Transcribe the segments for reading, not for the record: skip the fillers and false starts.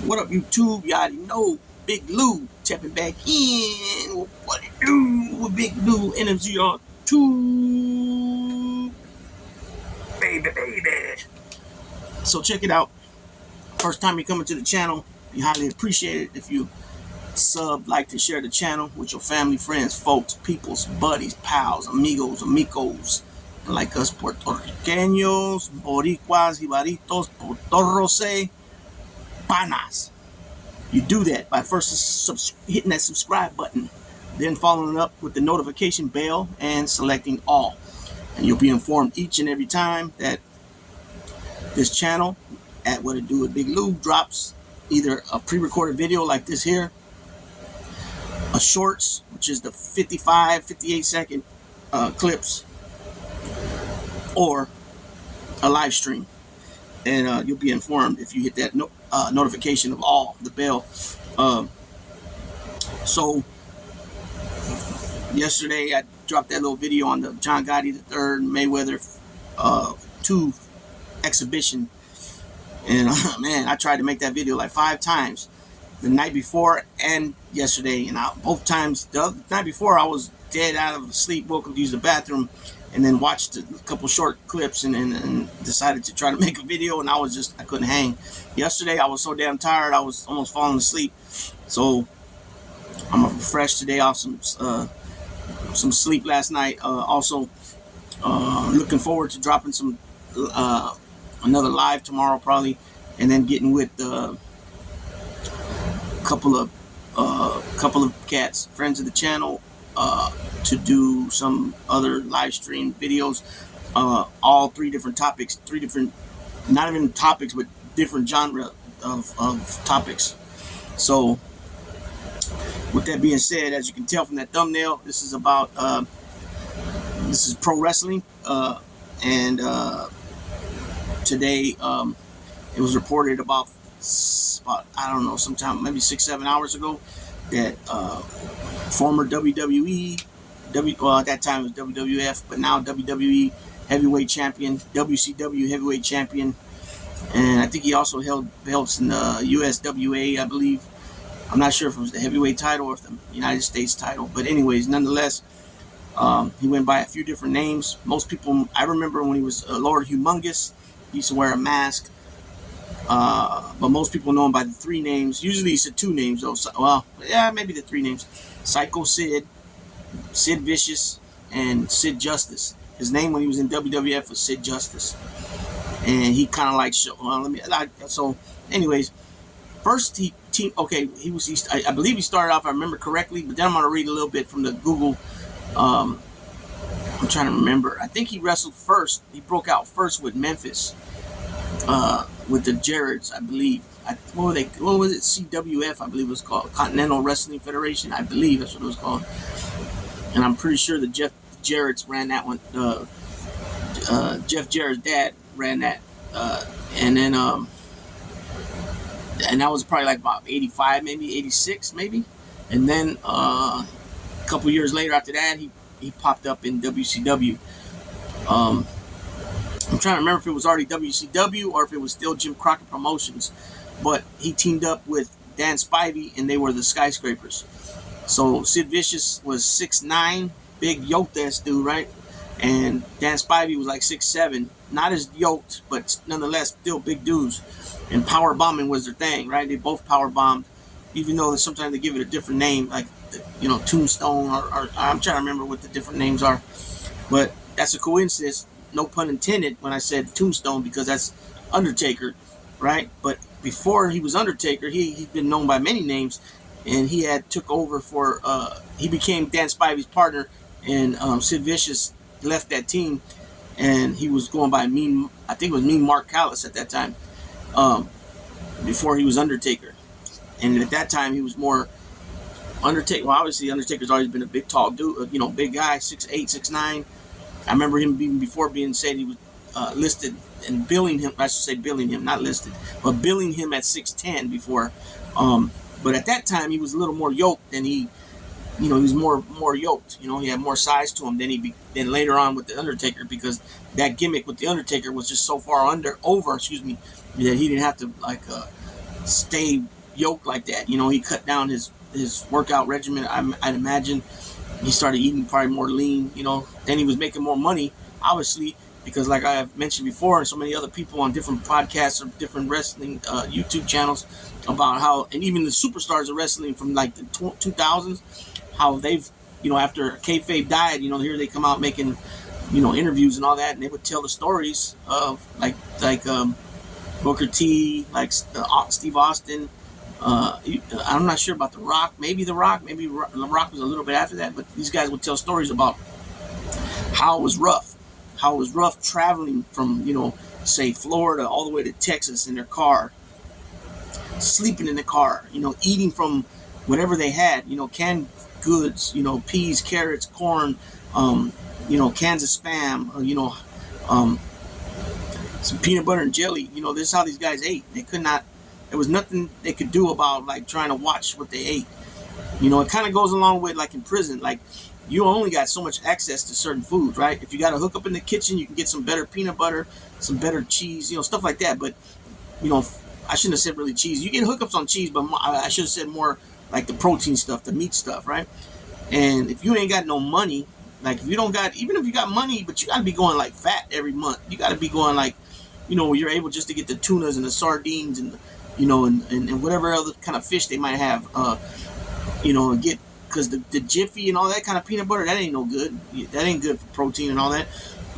What up, YouTube? You already know Big Lou tapping back in. What it do with Big Lou Energy on 2. Baby. So check it out. First time you're coming to the channel, we highly appreciate it if you sub, like, and share the channel with your family, friends, folks, peoples, buddies, pals, amigos, like us puertorriqueños, boricuas, jibaritos, potorrose, panas. You do that by first hitting that subscribe button, then following up with the notification bell and selecting all. And you'll be informed each and every time that this channel at What It Do with Big Lou drops either a pre-recorded video like this here, a shorts, which is the 58 second clips, or a live stream. And you'll be informed if you hit that notification of all, the bell. So yesterday I dropped that little video on the John Gotti III Mayweather 2 exhibition, and man, I tried to make that video like 5 times, the night before and yesterday, and both times. The night before I was dead out of sleep, woke up to use the bathroom, and then watched a couple short clips and decided to try to make a video, and I couldn't hang. Yesterday I was so damn tired I was almost falling asleep, so I'm refreshed today off some sleep last night. Also looking forward to dropping some another live tomorrow probably, and then getting with a couple of cats, friends of the channel, to do some other live stream videos, all 3 different topics, 3 different, not even topics, but different genre of topics. So with that being said, as you can tell from that thumbnail, this is about this is pro wrestling, and today it was reported about I don't know, sometime maybe 6-7 hours ago, that former WWE, well, at that time it was WWF, but now WWE heavyweight champion, WCW heavyweight champion, and I think he also held belts in the USWA, I believe. I'm not sure if it was the heavyweight title or if the United States title, but anyways, nonetheless, he went by a few different names. Most people, I remember when he was Lord Humongous, he used to wear a mask. But most people know him by the 3 names. Usually he said 2 names though. Well, yeah, maybe the 3 names: Psycho Sid, Sid Vicious, and Sid Justice. His name when he was in WWF was Sid Justice, and he kind of like so. Anyways, first I believe he started off, if I remember correctly, but then I'm gonna read a little bit from the Google. I'm trying to remember. I think he wrestled first. He broke out first with Memphis. With the Jarretts, I believe. What was it? CWF, I believe it was called. Continental Wrestling Federation, I believe that's what it was called. And I'm pretty sure the Jeff Jarrett's ran that one. Jeff Jarrett's dad ran that. And then, and that was probably like about 85, maybe 86, maybe. And then a couple years later after that, he popped up in WCW. I'm trying to remember if it was already WCW or if it was still Jim Crockett Promotions, but he teamed up with Dan Spivey and they were the Skyscrapers. So Sid Vicious was 6'9", big yoked ass dude, right? And Dan Spivey was like 6'7", not as yoked, but nonetheless still big dudes. And power bombing was their thing, right? They both power bombed, even though sometimes they give it a different name, like Tombstone, or I'm trying to remember what the different names are. But that's a coincidence. No pun intended when I said Tombstone, because that's Undertaker, right? But before he was Undertaker, he'd been known by many names, and he had took over for he became Dan Spivey's partner, and Sid Vicious left that team, and he was going by I think it was Mean Mark Callis at that time, before he was Undertaker. And at that time he was more Undertaker. Well, obviously Undertaker's always been a big, tall dude, big guy, 6'8", 6'9". I remember him even before being said he was listed and billing him. I should say billing him, not listed, but billing him at 6'10" before. But at that time he was a little more yoked than he was more yoked. He had more size to him than later on with the Undertaker, because that gimmick with the Undertaker was just so far over, that he didn't have to stay yoked like that. You know, he cut down his workout regimen. I'd imagine he started eating probably more lean. You know, then he was making more money, obviously, because like I have mentioned before, and so many other people on different podcasts or different wrestling YouTube channels about how, and even the superstars of wrestling from like the 2000s, how they've, you know, after kayfabe died, you know, here they come out making, you know, interviews and all that, and they would tell the stories of like Booker T, like Steve Austin. I'm not sure about The Rock. Maybe The Rock. Maybe The Rock was a little bit after that. But these guys would tell stories about how it was rough. How it was rough traveling from, you know, say Florida all the way to Texas in their car. Sleeping in the car. You know, eating from whatever they had. You know, canned goods. You know, peas, carrots, corn. You know, cans of Spam. You know, some peanut butter and jelly. You know, this is how these guys ate. They could not. There was nothing they could do about like trying to watch what they ate. You know, it kind of goes along with like in prison. Like you only got so much access to certain foods, right? If you got to hook up in the kitchen, you can get some better peanut butter, some better cheese, you know, stuff like that. But you know, I shouldn't have said really cheese. You get hookups on cheese, but I should have said more like the protein stuff, the meat stuff, right? And if you ain't got no money, like if you don't got, even if you got money, but you got to be going like fat every month. You got to be going like, you know, you're able just to get the tunas and the sardines and you know, and whatever other kind of fish they might have, you know, and get, because the Jiffy and all that kind of peanut butter, that ain't no good. That ain't good for protein and all that,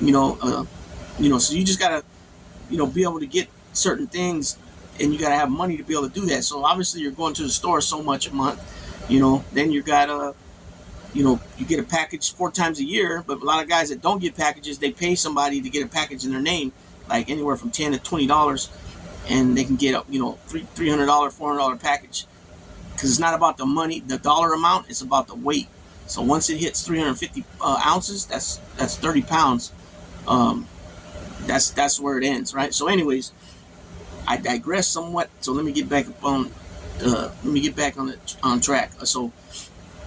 you know, so you just gotta, you know, be able to get certain things, and you gotta have money to be able to do that. So obviously you're going to the store so much a month, you know, then you gotta, you know, you get a package 4 times a year, but a lot of guys that don't get packages, they pay somebody to get a package in their name, like anywhere from $10 to $20. And they can get a, you know, $300, $400 package, because it's not about the money, the dollar amount. It's about the weight. So once it hits 350 ounces, that's 30 pounds. That's where it ends, right? So, anyways, I digress somewhat. So let me get back on on track. So,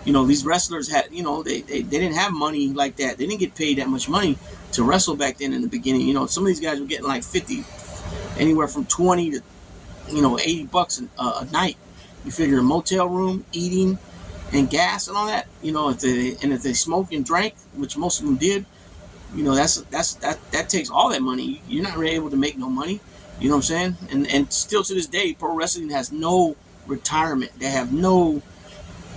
you know, these wrestlers had, you know, they didn't have money like that. They didn't get paid that much money to wrestle back then in the beginning. You know, some of these guys were getting like 50. Anywhere from 20 to, you know, $80 a night. You figure a motel room, eating, and gas and all that. You know, if they smoked and drank, which most of them did, you know, that takes all that money. You're not really able to make no money. You know what I'm saying? And still to this day, pro wrestling has no retirement. They have no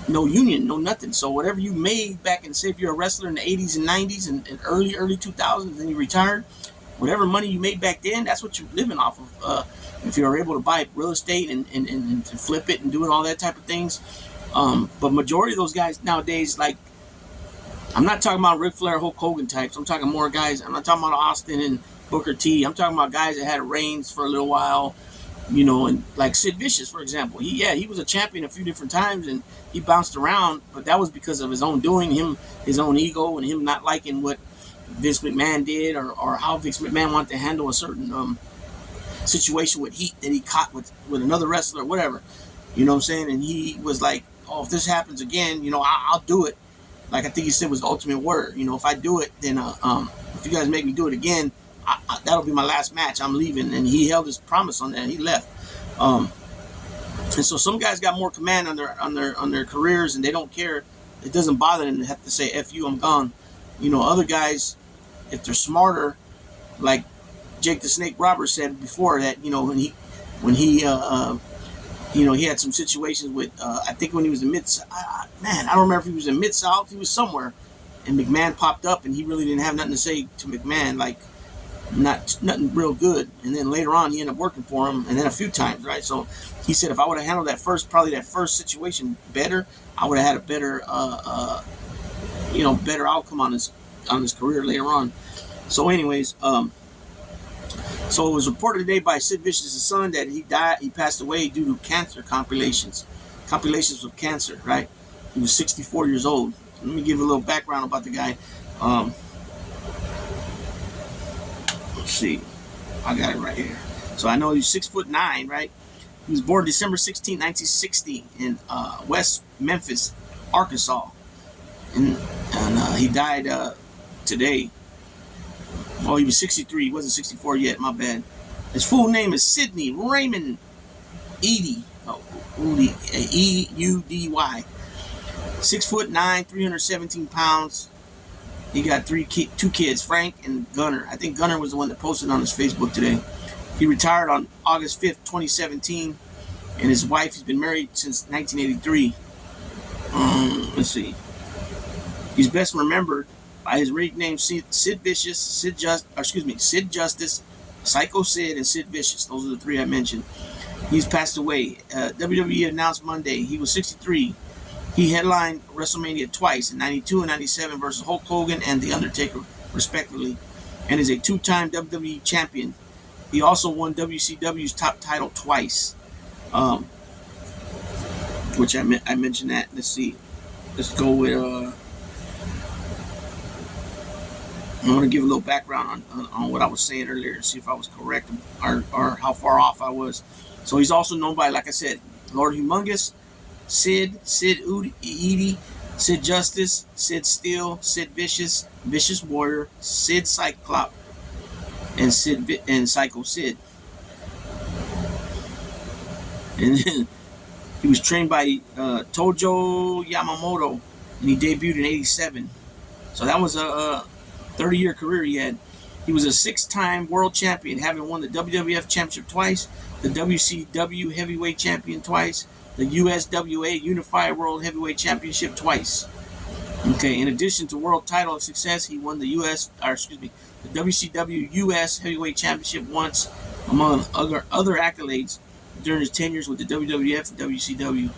union, no nothing. So whatever you made back in, say if you're a wrestler in the 80s and 90s and early 2000s, then you retired. Whatever money you made back then, that's what you're living off of. If you're able to buy real estate and flip it and doing all that type of things. But majority of those guys nowadays, like, I'm not talking about Ric Flair, Hulk Hogan types. I'm talking more guys. I'm not talking about Austin and Booker T. I'm talking about guys that had reigns for a little while, you know, and like Sid Vicious, for example. He was a champion a few different times and he bounced around, but that was because of his own doing, his own ego, and him not liking what Vince McMahon did, or how Vince McMahon wanted to handle a certain situation with heat that he caught with another wrestler or whatever. You know what I'm saying? And he was like, oh, if this happens again, you know, I'll do it. Like I think he said was the ultimate word. You know, if I do it, then if you guys make me do it again, that'll be my last match. I'm leaving. And he held his promise on that. He left. And so some guys got more command on their careers, and they don't care. It doesn't bother them to have to say, F you, I'm gone. You know, other guys, if they're smarter, like Jake the Snake Roberts said before, that, you know, when he you know, he had some situations with, I think when he was in I don't remember if he was in Mid-South, he was somewhere, and McMahon popped up, and he really didn't have nothing to say to McMahon, like, nothing real good. And then later on, he ended up working for him, and then a few times, right? So he said, if I would have handled that first situation better, I would have had a better, you know, better outcome on his career later on. So anyways, so it was reported today by Sid Vicious' son that he passed away due to cancer complications of cancer, right? He was 64 years old. Let me give you a little background about the guy. Let's see. I got it right here. So I know he's 6'9", right? He was born December 16, 1960 in West Memphis, Arkansas. And he died today. He was 63. He wasn't 64 yet. My bad. His full name is Sidney Raymond Eudy. Oh, Eudy. 6'9", 317 pounds. He got two kids, Frank and Gunnar. I think Gunnar was the one that posted on his Facebook today. He retired on August 5th, 2017, and his wife has been married since 1983. Let's see. He's best remembered by his ring names Sid Vicious, Sid Justice, Psycho Sid, and Sid Vicious. Those are the three I mentioned. He's passed away. WWE announced Monday he was 63. He headlined WrestleMania twice, in 92 and 97 versus Hulk Hogan and The Undertaker, respectively, and is a two-time WWE champion. He also won WCW's top title twice, which I mentioned that. Let's see. Let's go with... I want to give a little background on what I was saying earlier, see if I was correct or how far off I was. So he's also known by, like I said, Lord Humongous, Sid Eudy, Sid Justice, Sid Steel, Sid Vicious, Vicious Warrior, Sid Cyclop, and Psycho Sid. And then he was trained by Tojo Yamamoto, and he debuted in '87. So that was a 30-year career he had. He was a 6-time world champion, having won the WWF Championship twice, the WCW Heavyweight Champion twice, the USWA Unified World Heavyweight Championship twice. Okay, in addition to world title success, he won the WCW US Heavyweight Championship once, among other accolades during his tenures with the WWF and WCW.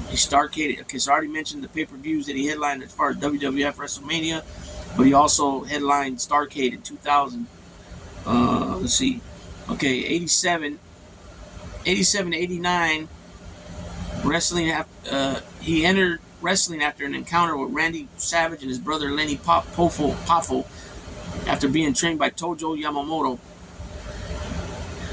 He starcaded. Okay, so I already mentioned the pay-per-views that he headlined as far as WWF WrestleMania, but he also headlined Starrcade in 2000. Let's see. Okay, 87, 89. Wrestling. He entered wrestling after an encounter with Randy Savage and his brother Lenny Poffo, after being trained by Tojo Yamamoto.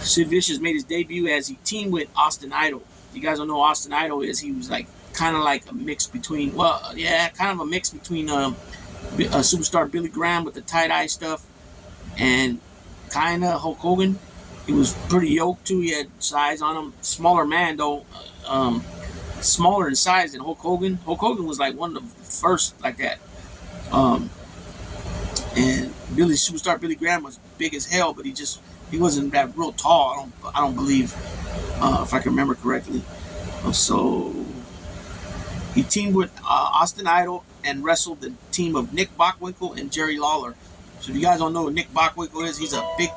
Sid Vicious made his debut as he teamed with Austin Idol. You guys don't know who Austin Idol is. He was kind of like a mix between, Superstar Billy Graham with the tie-dye stuff and kind of Hulk Hogan. He was pretty yoked too. He had size on him. Smaller man though, smaller in size than Hulk Hogan. Hulk Hogan was like one of the first like that. And Superstar Billy Graham was big as hell, but he wasn't that real tall. I don't believe, if I can remember correctly. So he teamed with Austin Idol and wrestled the team of Nick Bockwinkel and Jerry Lawler. So if you guys don't know who Nick Bockwinkel is, he was a big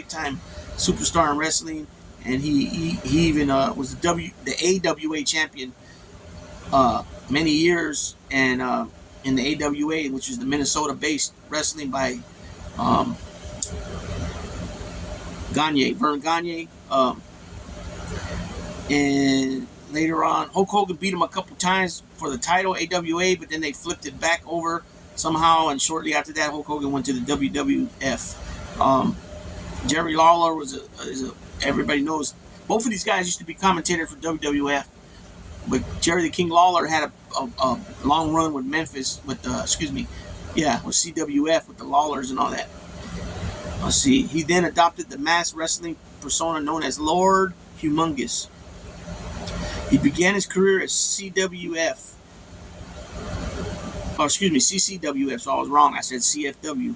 time superstar in wrestling, and he even was the AWA champion many years, and in the AWA, which is the Minnesota-based wrestling by Vern Gagne, and later on, Hulk Hogan beat him a couple times for the title, AWA, but then they flipped it back over somehow, and shortly after that, Hulk Hogan went to the WWF. Jerry Lawler everybody knows, both of these guys used to be commentators for WWF, but Jerry the King Lawler had a long run with Memphis, with CWF, with the Lawlers and all that. Let's see. He then adopted the mass wrestling persona known as Lord Humongous. He began his career as CCWF. So I was wrong. I said CFW.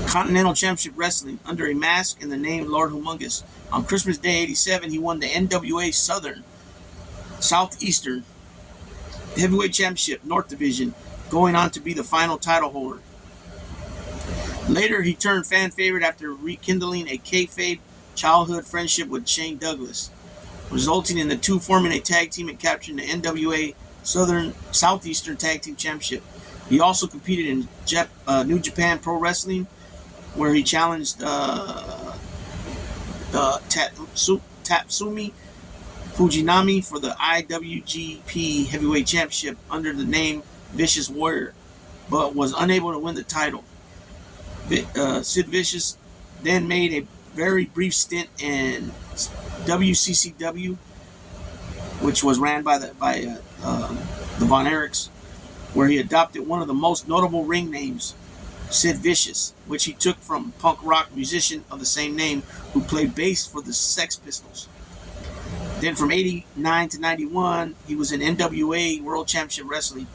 Continental Championship Wrestling under a mask and the name Lord Humongous. On Christmas Day '87, he won the NWA Southeastern Heavyweight Championship North Division, going on to be the final title holder. Later, he turned fan favorite after rekindling a kayfabe childhood friendship with Shane Douglas, resulting in the two forming a tag team and capturing the NWA Southeastern Tag Team Championship. He also competed in New Japan Pro Wrestling, where he challenged Tatsumi Fujinami for the IWGP Heavyweight Championship under the name Vicious Warrior, but was unable to win the title. Sid Vicious then made a very brief stint in WCCW, which was ran by the Von Erichs, where he adopted one of the most notable ring names, Sid Vicious, which he took from punk rock musician of the same name who played bass for the Sex Pistols. Then from 89 to 91, he was in NWA World Championship Wrestling.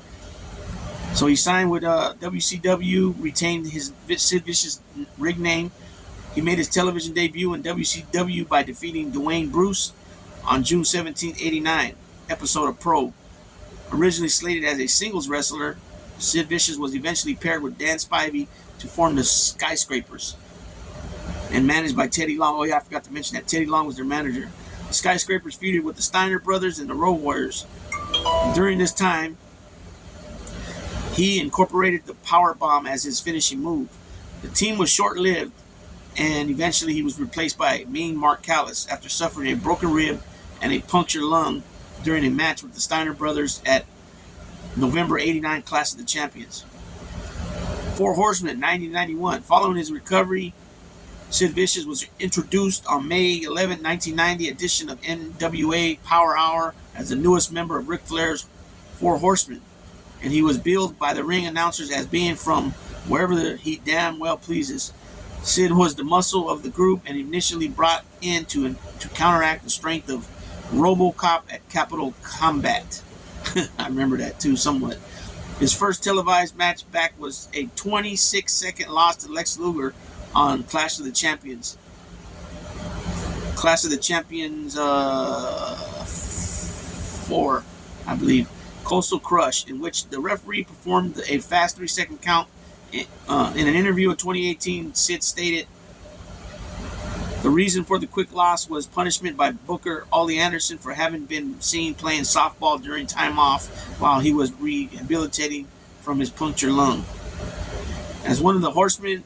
So he signed with WCW, retained his Sid Vicious ring name. He made his television debut in WCW by defeating Dwayne Bruce on June 17, 89, episode of Pro. Originally slated as a singles wrestler, Sid Vicious was eventually paired with Dan Spivey to form the Skyscrapers and managed by Teddy Long. Oh yeah, I forgot to mention that. Teddy Long was their manager. The Skyscrapers feuded with the Steiner Brothers and the Road Warriors. During this time, he incorporated the power bomb as his finishing move. The team was short-lived, and eventually he was replaced by Mean Mark Callis after suffering a broken rib and a punctured lung during a match with the Steiner Brothers at November 89 Clash of the Champions. Four Horsemen, 1991. Following his recovery, Sid Vicious was introduced on May 11, 1990 edition of NWA Power Hour as the newest member of Ric Flair's Four Horsemen, and he was billed by the ring announcers as being from wherever he damn well pleases. Sid was the muscle of the group and initially brought in to counteract the strength of RoboCop at Capital Combat. I remember that too somewhat. His first televised match back was a 26-second loss to Lex Luger on Clash of the Champions. Clash of the Champions 4, I believe. Coastal Crush, in which the referee performed a fast 3-second count. In an interview in 2018, Sid stated the reason for the quick loss was punishment by Booker Ollie Anderson for having been seen playing softball during time off while he was rehabilitating from his punctured lung. As one of the Horsemen,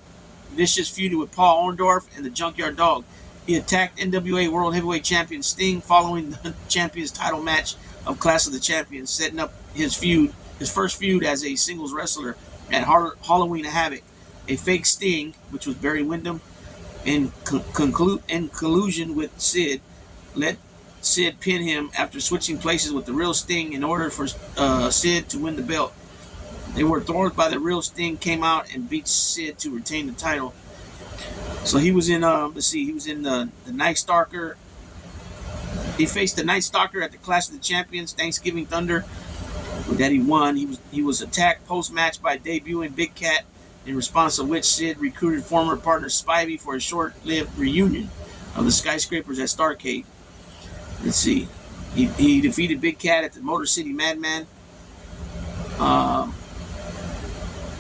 Vicious feuded with Paul Orndorff and the Junkyard Dog. He attacked NWA World Heavyweight Champion Sting following the Champions title match of Clash of the Champions, setting up his first feud as a singles wrestler at Halloween Havoc. A fake Sting, which was Barry Windham, in collusion with Sid, let Sid pin him after switching places with the real Sting in order for Sid to win the belt. They were thwarted by the real Sting, came out and beat Sid to retain the title. So he was in, he was in the Night Stalker. He faced the Night Stalker at the Clash of the Champions, Thanksgiving Thunder, that he won. He was attacked post-match by debuting Big Cat, in response to which Sid recruited former partner Spivey for a short-lived reunion of the Skyscrapers at Starrcade. Let's see. He defeated Big Cat at the Motor City Madman.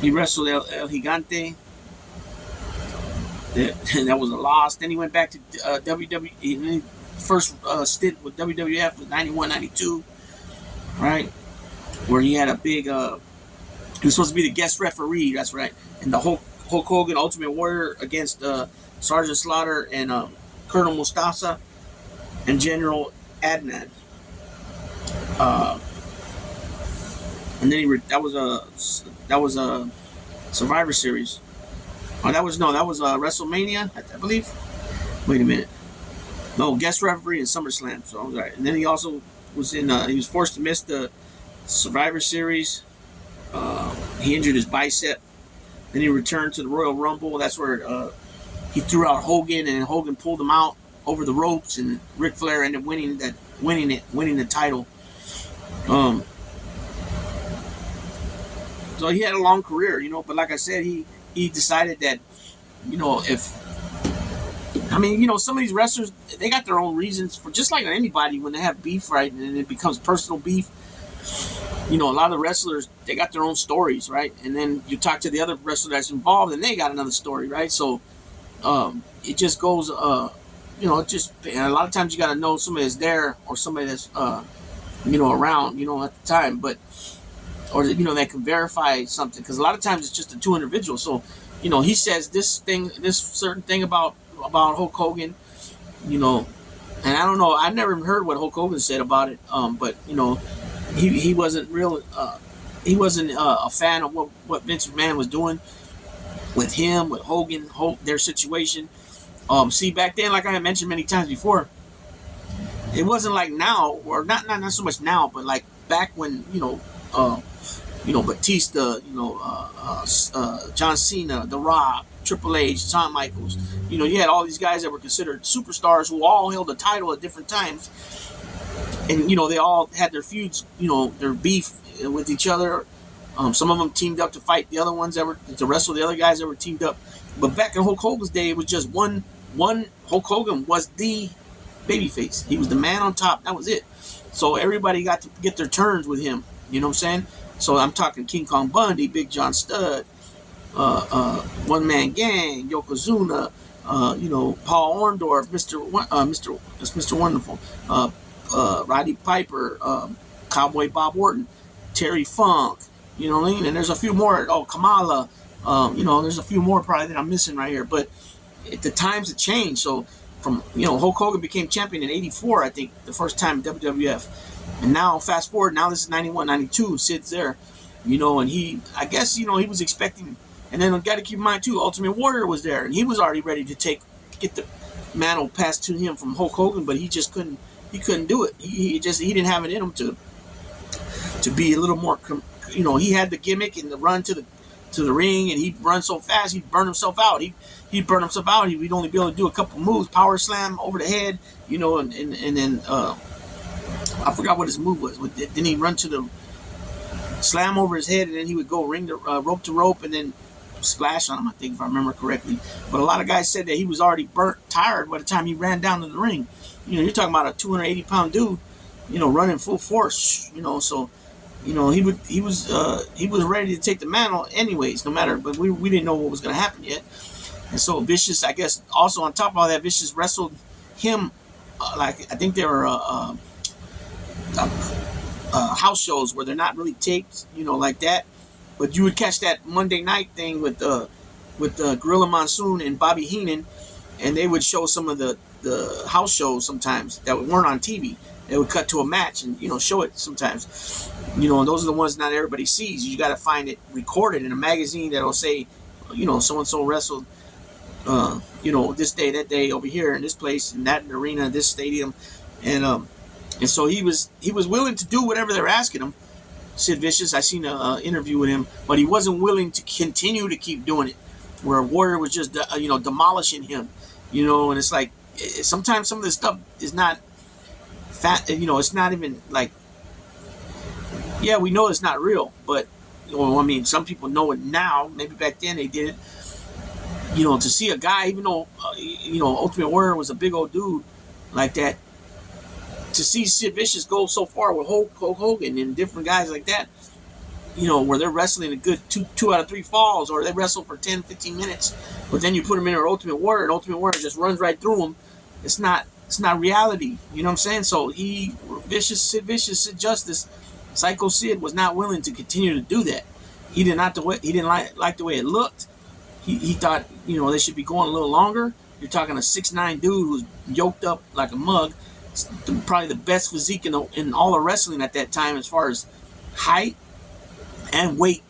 He wrestled El Gigante. That was a loss. Then he went back to WWE. First stint with WWF was 91-92, right? Where he had a big, he was supposed to be the guest referee, that's right. And the Hulk Hogan Ultimate Warrior against Sergeant Slaughter and Colonel Mustafa and General Adnan. And then that was a Survivor Series. Oh, that was WrestleMania, I believe. Wait a minute. No, guest referee in SummerSlam. So I was right. And then he also was in. He was forced to miss the Survivor Series. He injured his bicep. Then he returned to the Royal Rumble. That's where he threw out Hogan, and Hogan pulled him out over the ropes, and Ric Flair ended up winning the title. So he had a long career, but like I said, he decided that, some of these wrestlers, they got their own reasons for, just like anybody, when they have beef, right, and it becomes personal beef. A lot of wrestlers, they got their own stories, right? And then you talk to the other wrestler that's involved, and they got another story, right? So it just goes, and a lot of times you got to know somebody that's there or somebody that's, around, at the time, or that can verify something, because a lot of times it's just the two individuals. So, he says this certain thing about Hulk Hogan, and I don't know, I've never heard what Hulk Hogan said about it, but he wasn't real, he wasn't a fan of what Vince McMahon was doing with him, with Hogan, their situation. See, back then, like I had mentioned many times before, it wasn't like now, or not so much now, but like back when, Batista, John Cena, The Rock, Triple H, Shawn Michaels. You had all these guys that were considered superstars who all held a title at different times, and they all had their feuds, their beef with each other. Some of them teamed up to fight the other ones to wrestle the other guys that were teamed up. But back in Hulk Hogan's day, it was just one. Hulk Hogan was the babyface. He was the man on top. That was it. So everybody got to get their turns with him. You know what I'm saying? So I'm talking King Kong Bundy, Big John Studd, One Man Gang, Yokozuna, Paul Orndorff, Mr. Wonderful, Roddy Piper, Cowboy Bob Orton, Terry Funk. You know what I mean? And there's a few more. Oh, Kamala. There's a few more probably that I'm missing right here. But the times have changed. So from Hulk Hogan became champion in '84, I think, the first time in WWF. And now fast forward, now this is 91, 92. Sid's there, and I guess he was expecting. And then I got to keep in mind too, Ultimate Warrior was there, and he was already ready to get the mantle passed to him from Hulk Hogan, but he just couldn't. He couldn't do it. He didn't have it in him to be a little more. He had the gimmick and the run to the ring, and he'd run so fast he'd burn himself out. He'd burn himself out. He'd only be able to do a couple moves, power slam over the head, and then I forgot what his move was. Then he'd run to the slam over his head, and then he would go rope to rope, and then splash on him, I think, if I remember correctly. But a lot of guys said that he was already tired by the time he ran down to the ring. You're talking about a 280-pound dude, running full force, so. He was ready to take the mantle anyways, no matter. But we didn't know what was going to happen yet. And so Vicious, I guess, also on top of all that, Vicious wrestled him I think they were house shows where they're not really taped, like that. But you would catch that Monday night thing with Gorilla Monsoon and Bobby Heenan, and they would show some of the house shows sometimes that weren't on TV. They would cut to a match and show it sometimes. And those are the ones not everybody sees. You got to find it recorded in a magazine that'll say, so and so wrestled, this day, that day, over here in this place, in that arena, this stadium, and so he was willing to do whatever they're asking him. Sid Vicious, I seen an interview with him, but he wasn't willing to continue to keep doing it. Where Warrior was just demolishing him, and it's like sometimes some of this stuff is not. It's not even like, yeah, we know it's not real, but, some people know it now. Maybe back then they didn't. To see a guy, even though, Ultimate Warrior was a big old dude like that, to see Sid Vicious go so far with Hulk Hogan and different guys like that, where they're wrestling a good two out of three falls, or they wrestle for 10, 15 minutes, but then you put them in an Ultimate Warrior, and Ultimate Warrior just runs right through them. It's not reality, you know what I'm saying? So Sid Vicious, Sid Justice, Psycho Sid was not willing to continue to do that. He didn't like the way it looked. He thought, they should be going a little longer. You're talking a 6'9" dude who's yoked up like a mug. Probably the best physique in all of wrestling at that time, as far as height and weight,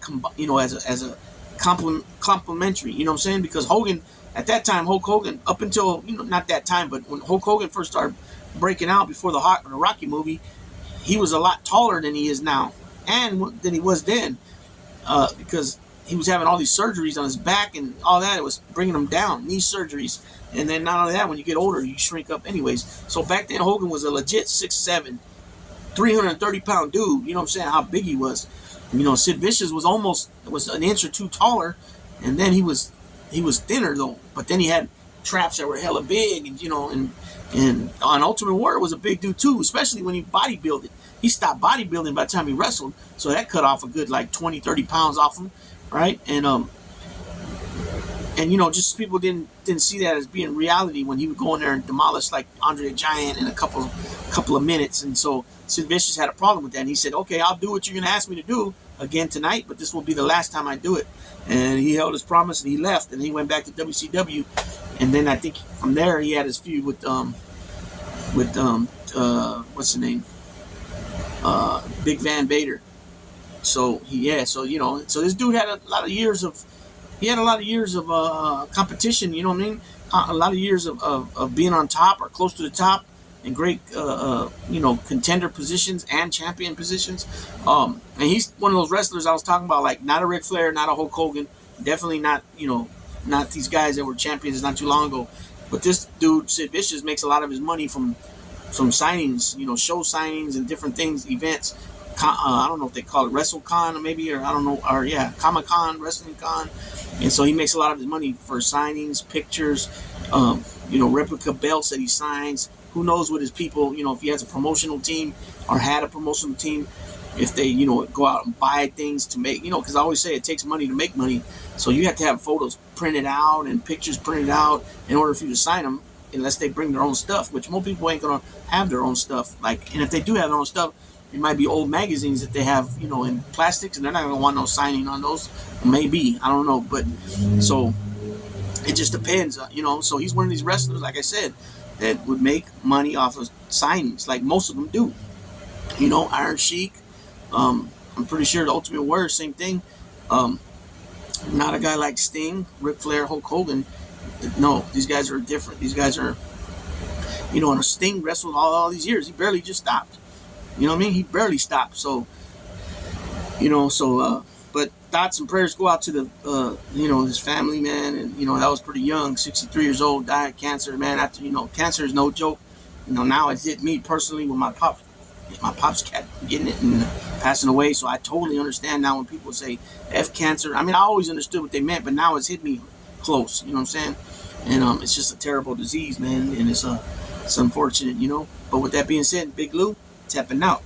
as a complementary. You know what I'm saying? Because Hogan. At that time, Hulk Hogan, up until, not that time, but when Hulk Hogan first started breaking out before the Rocky movie, he was a lot taller than he is now, and than he was then, because he was having all these surgeries on his back and all that. It was bringing him down, knee surgeries. And then not only that, when you get older, you shrink up anyways. So back then, Hogan was a legit 6'7", 330-pound dude. You know what I'm saying? How big he was. Sid Vicious was an inch or two taller, and then he was thinner though, but then he had traps that were hella big, and on Ultimate Warrior was a big dude too, especially when he bodybuilded. He stopped bodybuilding by the time he wrestled, so that cut off a good 20, 30 pounds off him, right? And just people didn't see that as being reality when he would go in there and demolish like Andre the Giant in a couple of minutes. And so Sid Vicious had a problem with that, and he said, "Okay, I'll do what you're gonna ask me to do again tonight, but this will be the last time I do it." And he held his promise, and he left, and he went back to WCW. And then I think from there he had his feud with what's the name? Big Van Vader. So so this dude had a lot of years of competition. You know what I mean? A lot of years of being on top or close to the top, in great, contender positions and champion positions. And he's one of those wrestlers I was talking about, like not a Ric Flair, not a Hulk Hogan, definitely not, not these guys that were champions not too long ago. But this dude, Sid Vicious, makes a lot of his money from signings, show signings and different things, events. I don't know if they call it WrestleCon or maybe, or I don't know, or yeah, Comic Con, Wrestling Con. And so he makes a lot of his money for signings, pictures, replica belts that he signs. Who knows what his people, if he has a promotional team or had a promotional team, if they, go out and buy things to make, because I always say it takes money to make money. So you have to have photos printed out and pictures printed out in order for you to sign them, unless they bring their own stuff, which most people ain't going to have their own stuff. And if they do have their own stuff, it might be old magazines that they have, in plastics, and they're not going to want no signing on those. Maybe, I don't know. But so it just depends, So he's one of these wrestlers, like I said, that would make money off of signings, like most of them do. Iron Sheik. I'm pretty sure the Ultimate Warrior, same thing. Not a guy like Sting, Ric Flair, Hulk Hogan. No, these guys are different. These guys are, and Sting wrestled all these years. He barely just stopped. You know what I mean? He barely stopped. So, but thoughts and prayers go out to the, his family, man. And, that was pretty young, 63 years old, died of cancer, man. After, cancer is no joke. Now it hit me personally with my pop's cat getting it and passing away. So I totally understand now when people say F cancer. I mean, I always understood what they meant, but now it's hit me close. You know what I'm saying? And it's just a terrible disease, man. And it's unfortunate, But with that being said, Big Lou, tapping out.